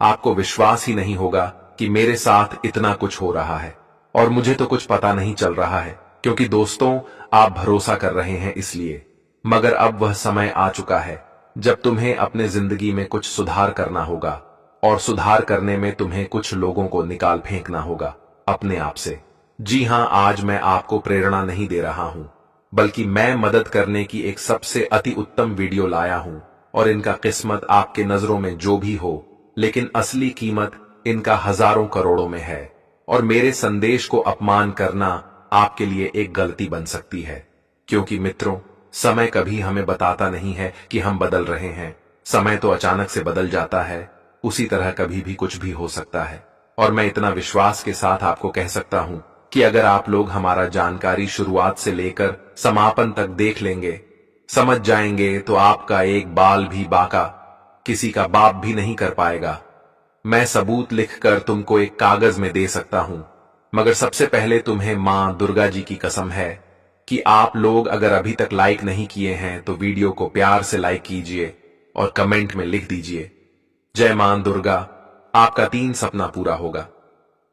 S3: आपको विश्वास ही नहीं होगा कि मेरे साथ इतना कुछ हो रहा है और मुझे तो कुछ पता नहीं चल रहा है, क्योंकि दोस्तों आप भरोसा कर रहे हैं इसलिए। मगर अब वह समय आ चुका है जब तुम्हें अपने जिंदगी में कुछ सुधार करना होगा, और सुधार करने में तुम्हें कुछ लोगों को निकाल फेंकना होगा अपने आप से। जी हां, आज मैं आपको प्रेरणा नहीं दे रहा हूं, बल्कि मैं मदद करने की एक सबसे अति उत्तम वीडियो लाया हूं। और इनका किस्मत आपके नजरों में जो भी हो, लेकिन असली कीमत इनका हजारों करोड़ों में है। और मेरे संदेश को अपमान करना आपके लिए एक गलती बन सकती है, क्योंकि मित्रों, समय कभी हमें बताता नहीं है कि हम बदल रहे हैं। समय तो अचानक से बदल जाता है, उसी तरह कभी भी कुछ भी हो सकता है। और मैं इतना विश्वास के साथ आपको कह सकता हूं कि अगर आप लोग हमारा जानकारी शुरुआत से लेकर समापन तक देख लेंगे, समझ जाएंगे, तो आपका एक बाल भी बाका किसी का बाप भी नहीं कर पाएगा। मैं सबूत लिखकर तुमको एक कागज में दे सकता हूं, मगर सबसे पहले तुम्हें मां दुर्गा जी की कसम है कि आप लोग अगर अभी तक लाइक नहीं किए हैं तो वीडियो को प्यार से लाइक कीजिए और कमेंट में लिख दीजिए, जय मां दुर्गा। आपका 3 सपना पूरा होगा।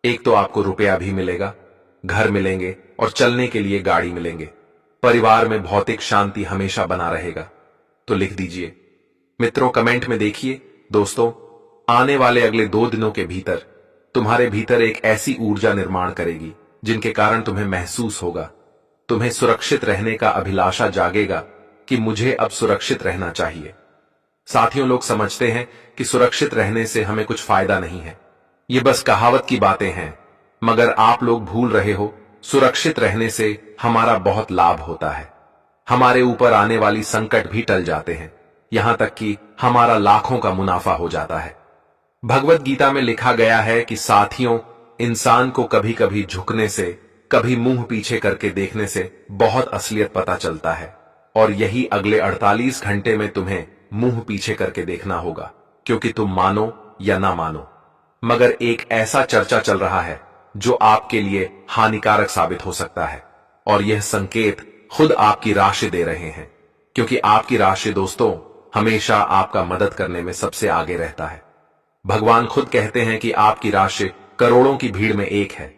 S3: एक तो आपको रुपया भी मिलेगा, घर मिलेंगे और चलने के लिए गाड़ी मिलेंगे। परिवार में भौतिक शांति हमेशा बना रहेगा? तो लिख दीजिए मित्रों, कमेंट में देखिए। दोस्तों, आने वाले अगले 2 दिनों के भीतर तुम्हारे भीतर एक ऐसी ऊर्जा निर्माण करेगी जिनके कारण तुम्हें महसूस होगा, तुम्हें सुरक्षित रहने का अभिलाषा जागेगा कि मुझे अब सुरक्षित रहना चाहिए। साथियों, लोग समझते हैं कि सुरक्षित रहने से हमें कुछ फायदा नहीं है, ये बस कहावत की बातें हैं, मगर आप लोग भूल रहे हो, सुरक्षित रहने से हमारा बहुत लाभ होता है। हमारे ऊपर आने वाली संकट भी टल जाते हैं, यहां तक कि हमारा लाखों का मुनाफा हो जाता है। भगवत गीता में लिखा गया है कि साथियों, इंसान को कभी कभी झुकने से, कभी मुंह पीछे करके देखने से बहुत असलियत पता चलता है, और यही अगले 48 घंटे में तुम्हें मुंह पीछे करके देखना होगा, क्योंकि तुम मानो या ना मानो, मगर एक ऐसा चर्चा चल रहा है जो आपके लिए हानिकारक साबित हो सकता है, और यह संकेत खुद आपकी राशि दे रहे हैं, क्योंकि आपकी राशि दोस्तों हमेशा आपका मदद करने में सबसे आगे रहता है। भगवान खुद कहते हैं कि आपकी राशि करोड़ों की भीड़ में एक है।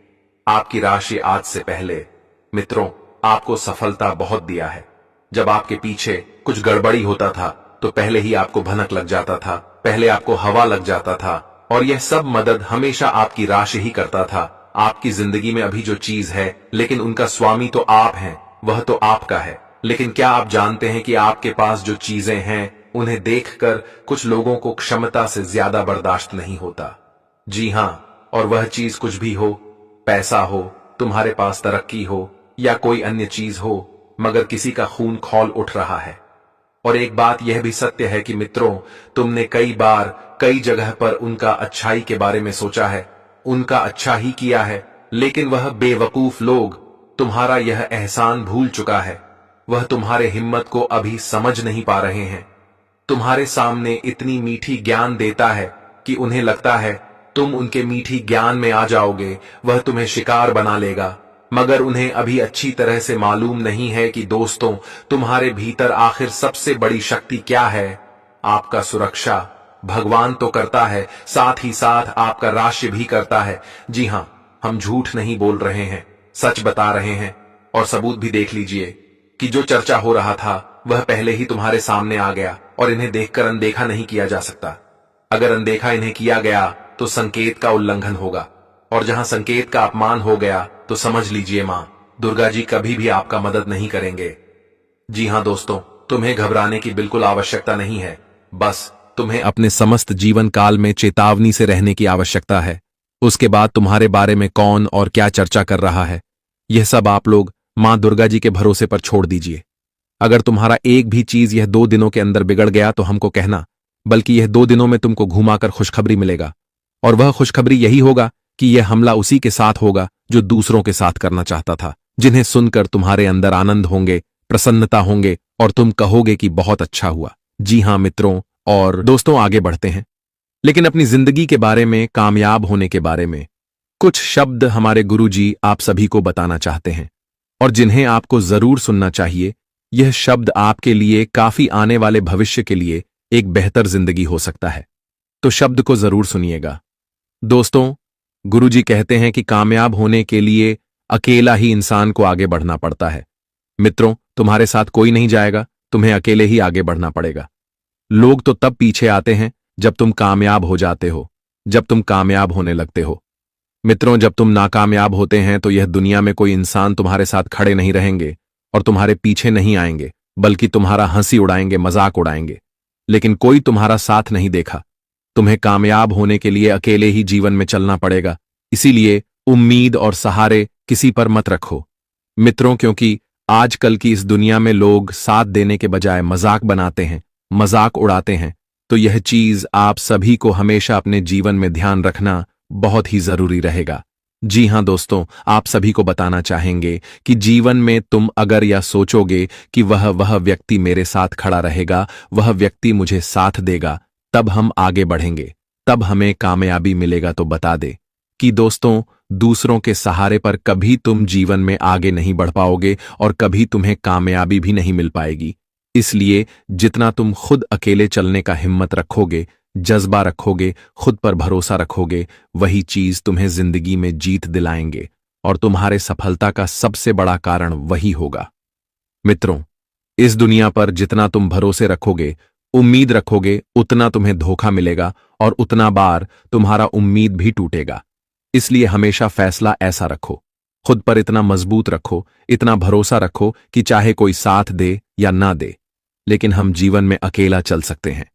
S3: आपकी राशि आज से पहले मित्रों आपको सफलता बहुत दिया है। जब आपके पीछे कुछ गड़बड़ी होता था तो पहले ही आपको भनक लग जाता था, पहले आपको हवा लग जाता था, और यह सब मदद हमेशा आपकी राशि ही करता था। आपकी जिंदगी में अभी जो चीज है, लेकिन उनका स्वामी तो आप हैं, वह तो आपका है। लेकिन क्या आप जानते हैं कि आपके पास जो चीजें हैं उन्हें देखकर कुछ लोगों को क्षमता से ज्यादा बर्दाश्त नहीं होता। जी हां, और वह चीज कुछ भी हो, पैसा हो, तुम्हारे पास तरक्की हो, या कोई अन्य चीज हो, मगर किसी का खून खौल उठ रहा है। और एक बात यह भी सत्य है कि मित्रों, तुमने कई बार कई जगह पर उनका अच्छाई के बारे में सोचा है, उनका अच्छा ही किया है, लेकिन वह बेवकूफ लोग तुम्हारा यह एहसान भूल चुका है। वह तुम्हारे हिम्मत को अभी समझ नहीं पा रहे हैं। तुम्हारे सामने इतनी मीठी ज्ञान देता है कि उन्हें लगता है तुम उनके मीठी ज्ञान में आ जाओगे, वह तुम्हें शिकार बना लेगा, मगर उन्हें अभी अच्छी तरह से मालूम नहीं है कि दोस्तों, तुम्हारे भीतर आखिर सबसे बड़ी शक्ति क्या है। आपका सुरक्षा भगवान तो करता है, साथ ही साथ आपका राशि भी करता है। जी हां, हम झूठ नहीं बोल रहे हैं, सच बता रहे हैं। और सबूत भी देख लीजिए कि जो चर्चा हो रहा था वह पहले ही तुम्हारे सामने आ गया, और इन्हें देखकर अनदेखा नहीं किया जा सकता। अगर अनदेखा इन्हें किया गया तो संकेत का उल्लंघन होगा, और जहां संकेत का अपमान हो गया तो समझ लीजिए मां दुर्गा जी कभी भी आपका मदद नहीं करेंगे। जी हां दोस्तों, तुम्हें घबराने की बिल्कुल आवश्यकता नहीं है, बस तुम्हें अपने समस्त जीवन काल में चेतावनी से रहने की आवश्यकता है। उसके बाद तुम्हारे बारे में कौन और क्या चर्चा कर रहा है, यह सब आप लोग मां दुर्गा जी के भरोसे पर छोड़ दीजिए। अगर तुम्हारा एक भी चीज यह 2 दिनों के अंदर बिगड़ गया तो हमको कहना, बल्कि यह 2 दिनों में तुमको घुमाकर खुशखबरी मिलेगा, और वह खुशखबरी यही होगा कि यह हमला उसी के साथ होगा जो दूसरों के साथ करना चाहता था, जिन्हें सुनकर तुम्हारे अंदर आनंद होंगे, प्रसन्नता होंगे, और तुम कहोगे कि बहुत अच्छा हुआ। जी हां मित्रों और दोस्तों, आगे बढ़ते हैं, लेकिन अपनी जिंदगी के बारे में, कामयाब होने के बारे में कुछ शब्द हमारे गुरुजी आप सभी को बताना चाहते हैं, और जिन्हें आपको जरूर सुनना चाहिए। यह शब्द आपके लिए काफी आने वाले भविष्य के लिए एक बेहतर जिंदगी हो सकता है, तो शब्द को जरूर सुनिएगा। दोस्तों, गुरुजी कहते हैं कि कामयाब होने के लिए अकेला ही इंसान को आगे बढ़ना पड़ता है। मित्रों, तुम्हारे साथ कोई नहीं जाएगा, तुम्हें अकेले ही आगे बढ़ना पड़ेगा। लोग तो तब पीछे आते हैं जब तुम कामयाब हो जाते हो, जब तुम कामयाब होने लगते हो। मित्रों, जब तुम नाकामयाब होते हैं तो यह दुनिया में कोई इंसान तुम्हारे साथ खड़े नहीं रहेंगे और तुम्हारे पीछे नहीं आएंगे, बल्कि तुम्हारा हंसी उड़ाएंगे, मजाक उड़ाएंगे, लेकिन कोई तुम्हारा साथ नहीं देखा। तुम्हें कामयाब होने के लिए अकेले ही जीवन में चलना पड़ेगा। इसीलिए उम्मीद और सहारे किसी पर मत रखो मित्रों, क्योंकि आजकल की इस दुनिया में लोग साथ देने के बजाय मजाक बनाते हैं, मजाक उड़ाते हैं। तो यह चीज आप सभी को हमेशा अपने जीवन में ध्यान रखना बहुत ही जरूरी रहेगा। जी हां दोस्तों, आप सभी को बताना चाहेंगे कि जीवन में तुम अगर यह सोचोगे कि वह व्यक्ति मेरे साथ खड़ा रहेगा, वह व्यक्ति मुझे साथ देगा, तब हम आगे बढ़ेंगे, तब हमें कामयाबी मिलेगा, तो बता दे कि दोस्तों, दूसरों के सहारे पर कभी तुम जीवन में आगे नहीं बढ़ पाओगे और कभी तुम्हें कामयाबी भी नहीं मिल पाएगी। इसलिए जितना तुम खुद अकेले चलने का हिम्मत रखोगे, जज्बा रखोगे, खुद पर भरोसा रखोगे, वही चीज तुम्हें जिंदगी में जीत दिलाएंगे, और तुम्हारे सफलता का सबसे बड़ा कारण वही होगा। मित्रों, इस दुनिया पर जितना तुम भरोसे रखोगे, उम्मीद रखोगे, उतना तुम्हें धोखा मिलेगा और उतना बार तुम्हारा उम्मीद भी टूटेगा। इसलिए हमेशा फैसला ऐसा रखो, खुद पर इतना मजबूत रखो, इतना भरोसा रखो कि चाहे कोई साथ दे या ना दे, लेकिन हम जीवन में अकेला चल सकते हैं।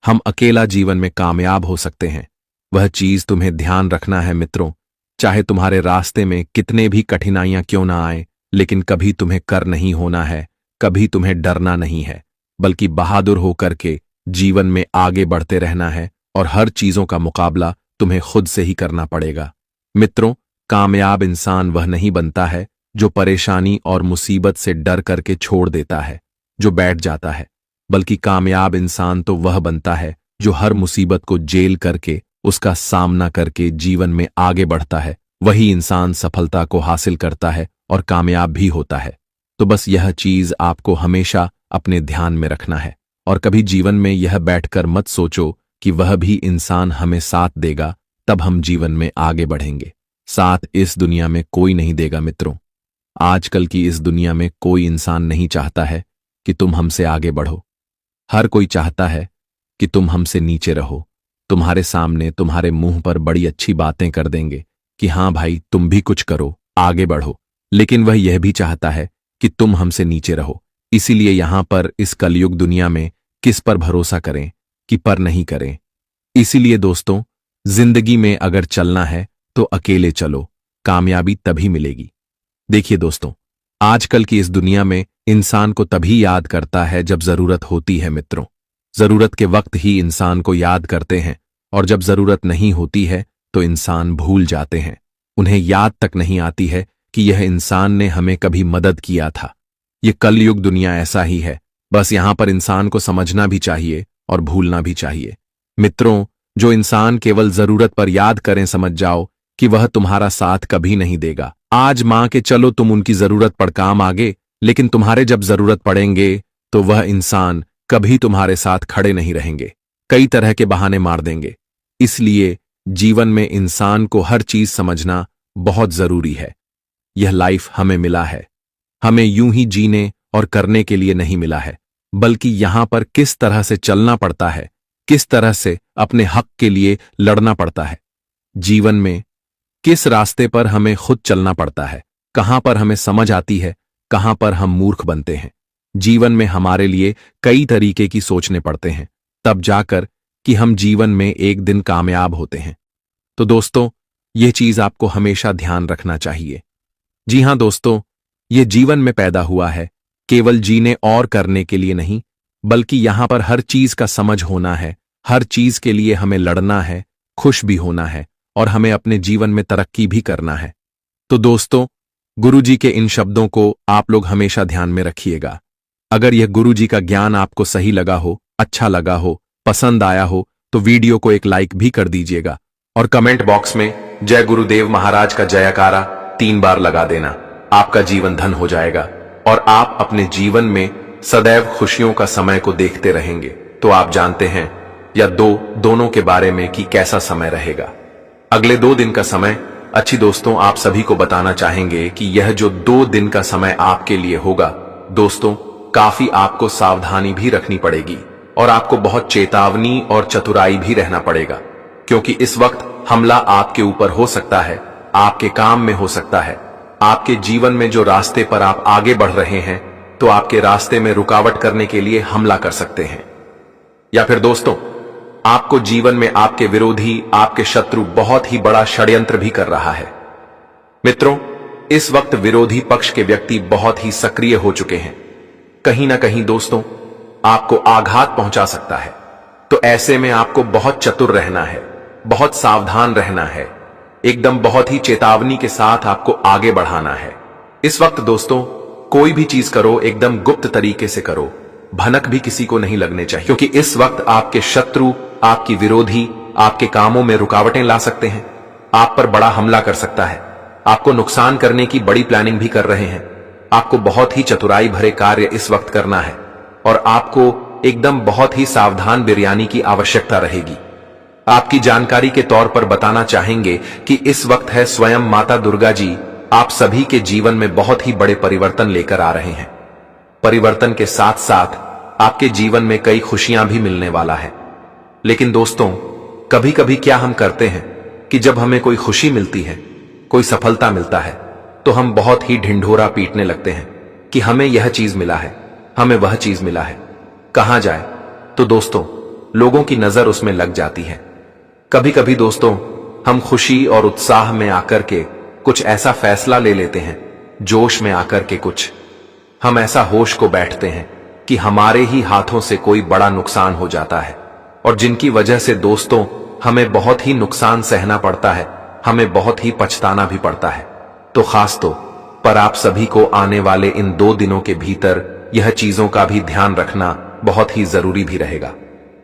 S3: हम अकेला जीवन में कामयाब हो सकते हैं। वह चीज तुम्हें ध्यान रखना है मित्रों, चाहे तुम्हारे रास्ते में कितने भी कठिनाइयां क्यों ना आए, लेकिन कभी तुम्हें कर नहीं होना है, कभी तुम्हें डरना नहीं है, बल्कि बहादुर होकर के जीवन में आगे बढ़ते रहना है और हर चीजों का मुकाबला तुम्हें खुद से ही करना पड़ेगा। मित्रों, कामयाब इंसान वह नहीं बनता है जो परेशानी और मुसीबत से डर करके छोड़ देता है, जो बैठ जाता है, बल्कि कामयाब इंसान तो वह बनता है जो हर मुसीबत को झेल करके, उसका सामना करके जीवन में आगे बढ़ता है। वही इंसान सफलता को हासिल करता है और कामयाब भी होता है। तो बस यह चीज आपको हमेशा अपने ध्यान में रखना है और कभी जीवन में यह बैठकर मत सोचो कि वह भी इंसान हमें साथ देगा तब हम जीवन में आगे बढ़ेंगे। साथ इस दुनिया में कोई नहीं देगा मित्रों। आजकल की इस दुनिया में कोई इंसान नहीं चाहता है कि तुम हमसे आगे बढ़ो। हर कोई चाहता है कि तुम हमसे नीचे रहो। तुम्हारे सामने, तुम्हारे मुंह पर बड़ी अच्छी बातें कर देंगे कि हां भाई तुम भी कुछ करो, आगे बढ़ो, लेकिन वह यह भी चाहता है कि तुम हमसे नीचे रहो। इसीलिए यहां पर इस कलयुग दुनिया में किस पर भरोसा करें कि पर नहीं करें। इसीलिए दोस्तों, जिंदगी में अगर चलना है तो अकेले चलो, कामयाबी तभी मिलेगी। देखिए दोस्तों, आजकल की इस दुनिया में इंसान को तभी याद करता है जब जरूरत होती है मित्रों। जरूरत के वक्त ही इंसान को याद करते हैं और जब जरूरत नहीं होती है तो इंसान भूल जाते हैं। उन्हें याद तक नहीं आती है कि यह इंसान ने हमें कभी मदद किया था। ये कलयुग दुनिया ऐसा ही है। बस यहां पर इंसान को समझना भी चाहिए और भूलना भी चाहिए। मित्रों, जो इंसान केवल जरूरत पर याद करें, समझ जाओ कि वह तुम्हारा साथ कभी नहीं देगा। आज मान के चलो तुम उनकी जरूरत पर काम आगे, लेकिन तुम्हारे जब जरूरत पड़ेंगे तो वह इंसान कभी तुम्हारे साथ खड़े नहीं रहेंगे, कई तरह के बहाने मार देंगे। इसलिए जीवन में इंसान को हर चीज समझना बहुत जरूरी है। यह लाइफ हमें मिला है, हमें यूं ही जीने और करने के लिए नहीं मिला है, बल्कि यहां पर किस तरह से चलना पड़ता है, किस तरह से अपने हक के लिए लड़ना पड़ता है। जीवन में किस रास्ते पर हमें खुद चलना पड़ता है, कहां पर हमें समझ आती है, कहां पर हम मूर्ख बनते हैं। जीवन में हमारे लिए कई तरीके की सोचने पड़ते हैं, तब जाकर कि हम जीवन में एक दिन कामयाब होते हैं। तो दोस्तों, यह चीज आपको हमेशा ध्यान रखना चाहिए। जी हां दोस्तों, यह जीवन में पैदा हुआ है केवल जीने और करने के लिए नहीं, बल्कि यहां पर हर चीज का समझ होना है। हर चीज के लिए हमें लड़ना है, खुश भी होना है और हमें अपने जीवन में तरक्की भी करना है। तो दोस्तों, गुरुजी के इन शब्दों को आप लोग हमेशा ध्यान में रखिएगा। अगर यह गुरुजी का ज्ञान आपको सही लगा हो, अच्छा लगा हो, पसंद आया हो, तो वीडियो को एक लाइक भी कर दीजिएगा और कमेंट बॉक्स में जय गुरुदेव महाराज का जयकारा 3 बार लगा देना। आपका जीवन धन हो जाएगा और आप अपने जीवन में सदैव खुशियों का समय को देखते रहेंगे। तो आप जानते हैं या दोनों के बारे में कि कैसा समय रहेगा। अगले 2 दिन का समय अच्छी दोस्तों आप सभी को बताना चाहेंगे कि यह जो 2 दिन का समय आपके लिए होगा दोस्तों, काफी आपको सावधानी भी रखनी पड़ेगी और आपको बहुत चेतावनी और चतुराई भी रहना पड़ेगा, क्योंकि इस वक्त हमला आपके ऊपर हो सकता है, आपके काम में हो सकता है, आपके जीवन में जो रास्ते पर आप आगे बढ़ रहे हैं तो आपके रास्ते में रुकावट करने के लिए हमला कर सकते हैं। या फिर दोस्तों, आपको जीवन में आपके विरोधी, आपके शत्रु बहुत ही बड़ा षड्यंत्र भी कर रहा है। मित्रों, इस वक्त विरोधी पक्ष के व्यक्ति बहुत ही सक्रिय हो चुके हैं। कहीं ना कहीं दोस्तों आपको आघात पहुंचा सकता है। तो ऐसे में आपको बहुत चतुर रहना है, बहुत सावधान रहना है, एकदम बहुत ही चेतावनी के साथ आपको आगे बढ़ाना है। इस वक्त दोस्तों कोई भी चीज करो एकदम गुप्त तरीके से करो, भनक भी किसी को नहीं लगने चाहिए, क्योंकि इस वक्त आपके शत्रु, आपकी विरोधी आपके कामों में रुकावटें ला सकते हैं, आप पर बड़ा हमला कर सकता है, आपको नुकसान करने की बड़ी प्लानिंग भी कर रहे हैं। आपको बहुत ही चतुराई भरे कार्य इस वक्त करना है और आपको एकदम बहुत ही सावधान बिरयानी की आवश्यकता रहेगी। आपकी जानकारी के तौर पर बताना चाहेंगे कि इस वक्त है स्वयं माता दुर्गा जी आप सभी के जीवन में बहुत ही बड़े परिवर्तन लेकर आ रहे हैं। परिवर्तन के साथ साथ आपके जीवन में कई खुशियां भी मिलने वाला है। लेकिन दोस्तों, कभी कभी क्या हम करते हैं कि जब हमें कोई खुशी मिलती है, कोई सफलता मिलता है, तो हम बहुत ही ढिंढोरा पीटने लगते हैं कि हमें यह चीज मिला है, हमें वह चीज मिला है, कहां जाए। तो दोस्तों, लोगों की नजर उसमें लग जाती है। कभी कभी दोस्तों, हम खुशी और उत्साह में आकर के कुछ ऐसा फैसला ले लेते हैं, जोश में आकर के कुछ हम ऐसा होश को बैठते हैं कि हमारे ही हाथों से कोई बड़ा नुकसान हो जाता है, और जिनकी वजह से दोस्तों हमें बहुत ही नुकसान सहना पड़ता है, हमें बहुत ही पछताना भी पड़ता है। तो खास तो पर आप सभी को आने वाले इन 2 दिनों के भीतर यह चीजों का भी ध्यान रखना बहुत ही जरूरी भी रहेगा।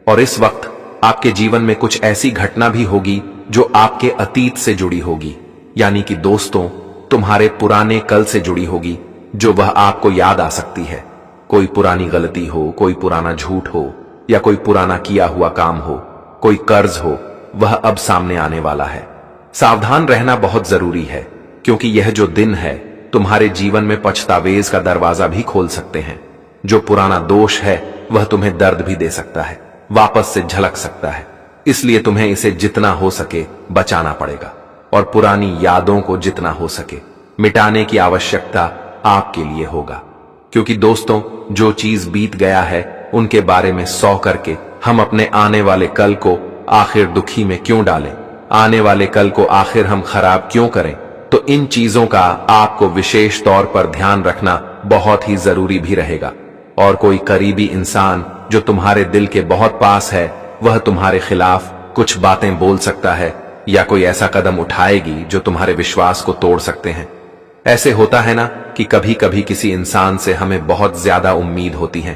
S3: और इस वक्त आपके जीवन में कुछ ऐसी घटना भी होगी जो आपके अतीत से जुड़ी होगी, यानी कि दोस्तों तुम्हारे पुराने कल से जुड़ी होगी, जो वह आपको याद आ सकती है। कोई पुरानी गलती हो, कोई पुराना झूठ हो, या कोई पुराना किया हुआ काम हो, कोई कर्ज हो, वह अब सामने आने वाला है। सावधान रहना बहुत जरूरी है, क्योंकि यह जो दिन है तुम्हारे जीवन में पछतावेज का दरवाजा भी खोल सकते हैं। जो पुराना दोष है वह तुम्हें दर्द भी दे सकता है, वापस से झलक सकता है। इसलिए तुम्हें इसे जितना हो सके बचाना पड़ेगा, और पुरानी यादों को जितना हो सके मिटाने की आवश्यकता आपके लिए होगा। क्योंकि दोस्तों, जो चीज बीत गया है उनके बारे में 100 करके हम अपने आने वाले कल को आखिर दुखी में क्यों डालें, आने वाले कल को आखिर हम खराब क्यों करें। तो इन चीजों का आपको विशेष तौर पर ध्यान रखना बहुत ही जरूरी भी रहेगा। और कोई करीबी इंसान जो तुम्हारे दिल के बहुत पास है, वह तुम्हारे खिलाफ कुछ बातें बोल सकता है, या कोई ऐसा कदम उठाएगी जो तुम्हारे विश्वास को तोड़ सकते हैं। ऐसे होता है ना कि कभी कभी किसी इंसान से हमें बहुत ज्यादा उम्मीद होती है,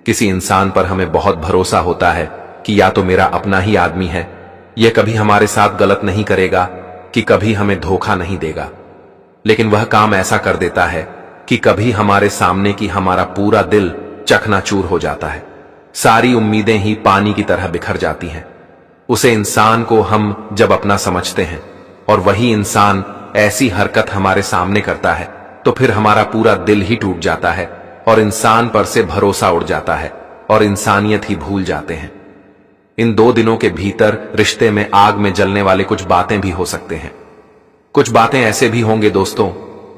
S3: किसी इंसान पर हमें बहुत भरोसा होता है कि या तो मेरा अपना ही आदमी है, यह कभी हमारे साथ गलत नहीं करेगा, कि कभी हमें धोखा नहीं देगा। लेकिन वह काम ऐसा कर देता है कि कभी हमारे सामने की हमारा पूरा दिल चकनाचूर हो जाता है, सारी उम्मीदें ही पानी की तरह बिखर जाती हैं। उसे इंसान को हम जब अपना समझते हैं और वही इंसान ऐसी हरकत हमारे सामने करता है, तो फिर हमारा पूरा दिल ही टूट जाता है और इंसान पर से भरोसा उड़ जाता है और इंसानियत ही भूल जाते हैं। इन 2 दिनों के भीतर रिश्ते में आग में जलने वाले कुछ बातें भी हो सकते हैं। कुछ बातें ऐसे भी होंगे दोस्तों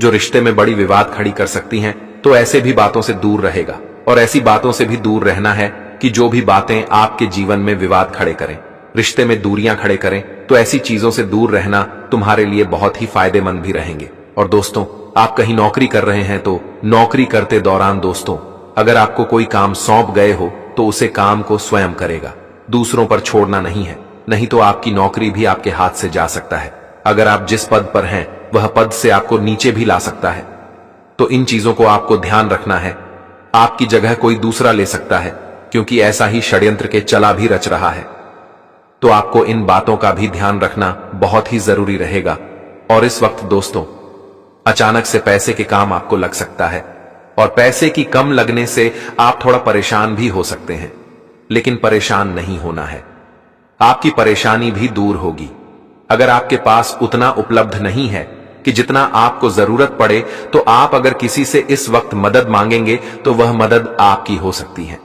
S3: जो रिश्ते में बड़ी विवाद खड़ी कर सकती हैं। तो ऐसे भी बातों से दूर रहेगा, और ऐसी बातों से भी दूर रहना है कि जो भी बातें आपके जीवन में विवाद खड़े करें, रिश्ते में दूरियां खड़े करें, तो ऐसी चीजों से दूर रहना तुम्हारे लिए बहुत ही फायदेमंद भी रहेंगे। और दोस्तों, आप कहीं नौकरी कर रहे हैं तो नौकरी करते दौरान दोस्तों अगर आपको कोई काम सौंप गए हो तो उसे काम को स्वयं करेगा, दूसरों पर छोड़ना नहीं है, नहीं तो आपकी नौकरी भी आपके हाथ से जा सकता है। अगर आप जिस पद पर हैं वह पद से आपको नीचे भी ला सकता है। तो इन चीजों को आपको ध्यान रखना है। आपकी जगह कोई दूसरा ले सकता है, क्योंकि ऐसा ही षड्यंत्र के चला भी रच रहा है। तो आपको इन बातों का भी ध्यान रखना बहुत ही जरूरी रहेगा। और इस वक्त दोस्तों अचानक से पैसे के काम आपको लग सकता है, और पैसे की कम लगने से आप थोड़ा परेशान भी हो सकते हैं। लेकिन परेशान नहीं होना है, आपकी परेशानी भी दूर होगी। अगर आपके पास उतना उपलब्ध नहीं है कि जितना आपको जरूरत पड़े, तो आप अगर किसी से इस वक्त मदद मांगेंगे तो वह मदद आपकी हो सकती है।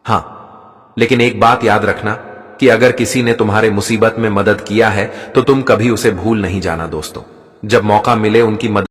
S3: हां, लेकिन एक बात याद रखना कि अगर किसी ने तुम्हारे मुसीबत में मदद किया है तो तुम कभी उसे भूल नहीं जाना दोस्तों। जब मौका मिले उनकी मदद